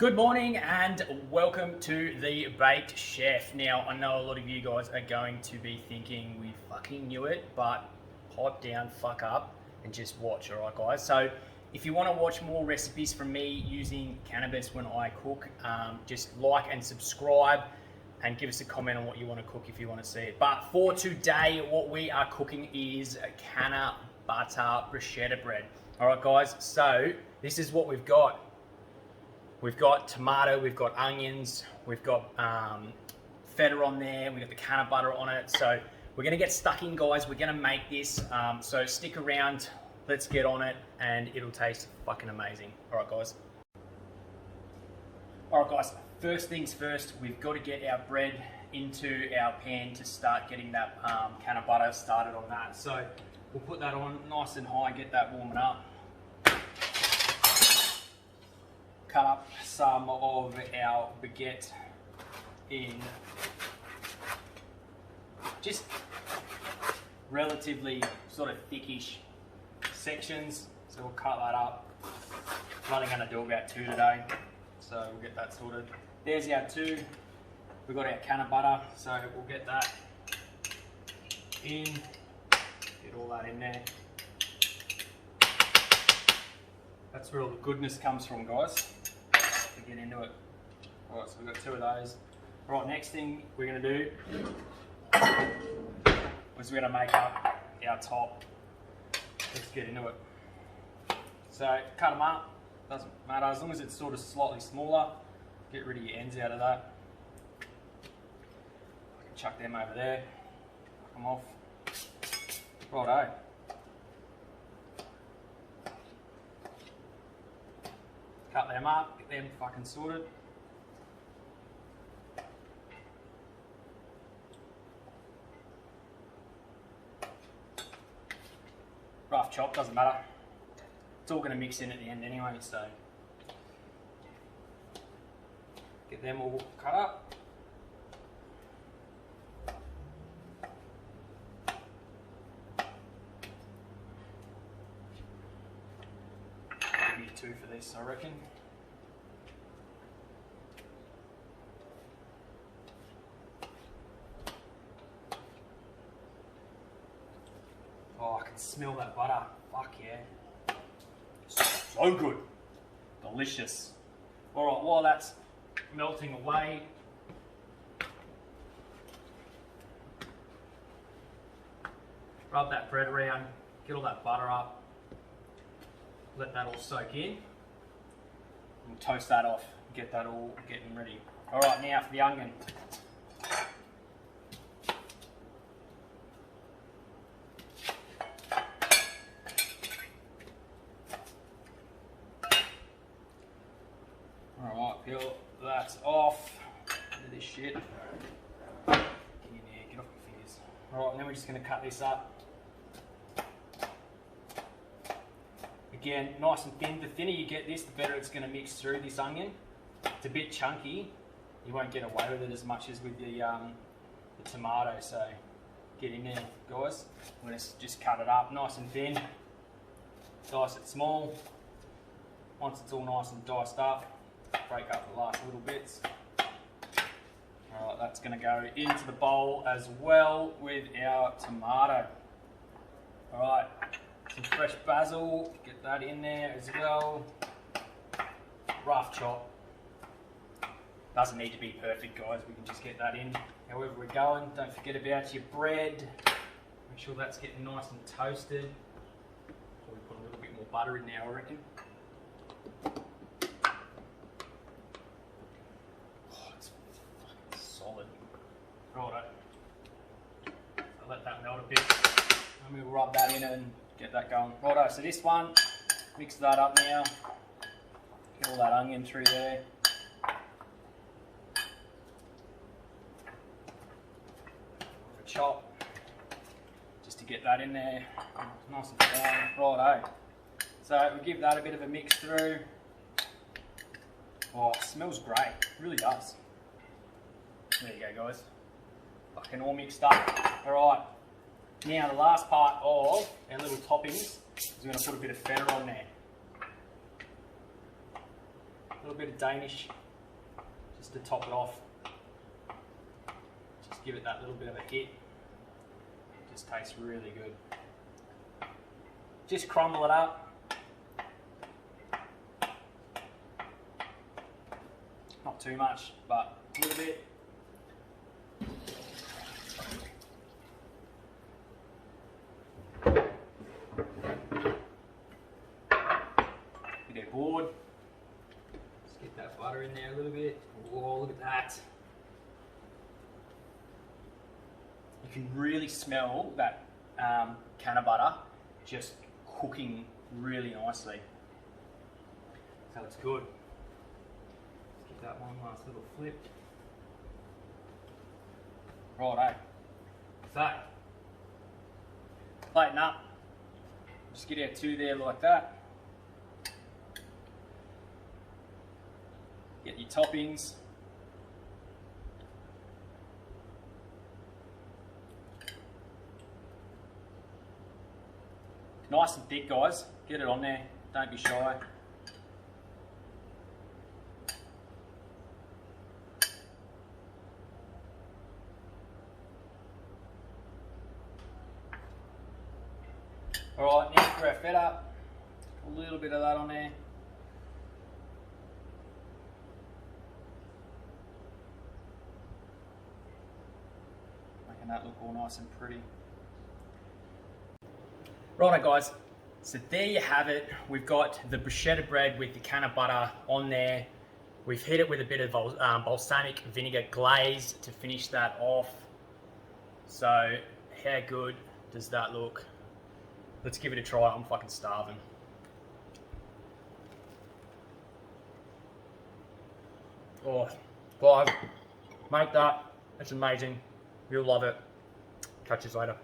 Good morning and welcome to The Baked Chef. Now, I know a lot of you guys are going to be thinking we fucking knew it, but pipe down, fuck up, and just watch, alright guys? So, if you want to watch more recipes from me using cannabis when I cook, just like and subscribe and give us a comment on what you want to cook if you want to see it. But for today, what we are cooking is Cannabutter Bruschetta Bread. Alright guys, so this is what we've got. We've got tomato, we've got onions, we've got feta on there, we've got the Cannabutter on it. So we're gonna get stuck in, guys. We're gonna make this, so stick around, let's get on it, and it'll taste fucking amazing. All right, guys. All right, guys, first things first, we've got to get our bread into our pan to start getting that Cannabutter started on that. So we'll put that on nice and high, get that warming up. Cut up some of our baguette in just relatively sort of thickish sections. So we'll cut that up. I'm only going to do about 2 today, so we'll get that sorted. There's our 2. We've got our Cannabutter, so we'll get that in, get all that in there. That's where all the goodness comes from, guys. To get into it. Alright, so we've got 2 of those. Alright, next thing we're going to do is we're going to make up our top. Let's get into it. So, cut them up. Doesn't matter, as long as it's sort of slightly smaller. Get rid of your ends out of that. I can chuck them over there. Knock them off. Righto. Cut them up, get them fucking sorted. Rough chop, doesn't matter. It's all going to mix in at the end anyway, so get them all cut up. Maybe 2 for this, I reckon. Oh, I can smell that butter. Fuck yeah. So good. Delicious. Alright, while that's melting away, rub that bread around, get all that butter up, let that all soak in, and toast that off, get that all getting ready. Alright, now for the onion. Alright, peel that off. Look at this shit. Get in there, get off my fingers. Alright, then we're just going to cut this up. Again, nice and thin. The thinner you get this, the better it's going to mix through this onion. It's a bit chunky. You won't get away with it as much as with the tomato, so get in there, guys. I'm going to just cut it up nice and thin. Dice it small. Once it's all nice and diced up, break up the last little bits. Alright, that's going to go into the bowl as well with our tomato. Alright, some fresh basil, get that in there as well. Rough chop. Doesn't need to be perfect, guys, we can just get that in however we're going. Don't forget about your bread. Make sure that's getting nice and toasted. Probably put a little bit more butter in now, I reckon. Righto. I'll let that melt a bit and we'll rub that in and get that going. Righto, so this one, mix that up now. Get all that onion through there. A chop, just to get that in there, nice and fine. Righto. So we give that a bit of a mix through. Oh, it smells great, it really does. There you go, guys. Fucking all mixed up. Alright, now the last part of our little toppings is we're going to put a bit of feta on there. A little bit of Danish just to top it off. Just give it that little bit of a hit. It just tastes really good. Just crumble it up. Not too much, but a little bit. Bit of board. Just get that butter in there a little bit. Oh, look at that. You can really smell that Cannabutter just cooking really nicely. So it's good. Let's give that one last little flip. Righto. So, plating up. Just get our two there like that. Get your toppings. Nice and thick, guys. Get it on there. Don't be shy. Alright, now for our feta. A little bit of that on there. Making that look all nice and pretty. Righto guys, so there you have it. We've got the bruschetta bread with the Cannabutter on there. We've hit it with a bit of balsamic vinegar glaze to finish that off. So how good does that look? Let's give it a try. I'm fucking starving. Oh, guys, make that. It's amazing. You'll love it. Catch you later.